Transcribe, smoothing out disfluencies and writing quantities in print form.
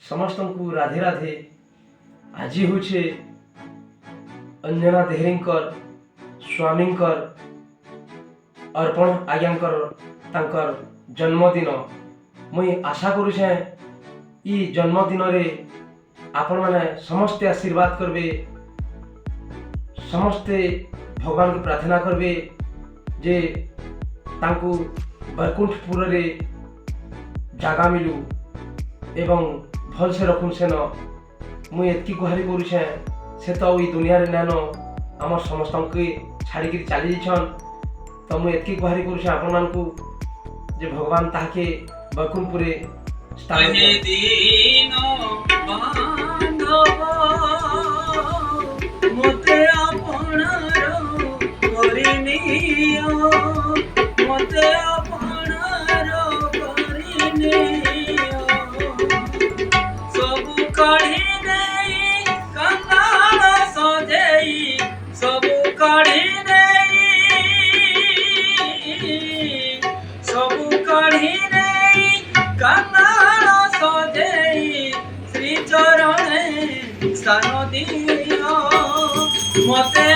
समस्त को राधे राधे। आज हूँ अंजना देहरींकर स्वामींकर अर्पण आज्ञांकर तांकर जन्मदिन। मुई आशा करुछे ई जन्मदिन रे आपण माने समस्ते आशीर्वाद करबे, समस्ते भगवान को प्रार्थना करबे जे तांकु बैकुंठपुर रे जागा मिलू एवं भल से रखुन सेन। मुई एतकी गुहारी करुछे से तो ई दुनिया रे नानो आम समस्त के छाड़ी चली जाइछन। तो मुई एतकी गुहारी करुछे आपण मानकु जे भगवान ताके बैकुंठपुरे स्थान मते आपणार करिनियो, मते आपणार करिनियो। सब काढी देई कंगाळ सजेई, सब काढी देई, सब काढी देई कंगाळ सजेई। श्री चरणे स्थान दियो, मते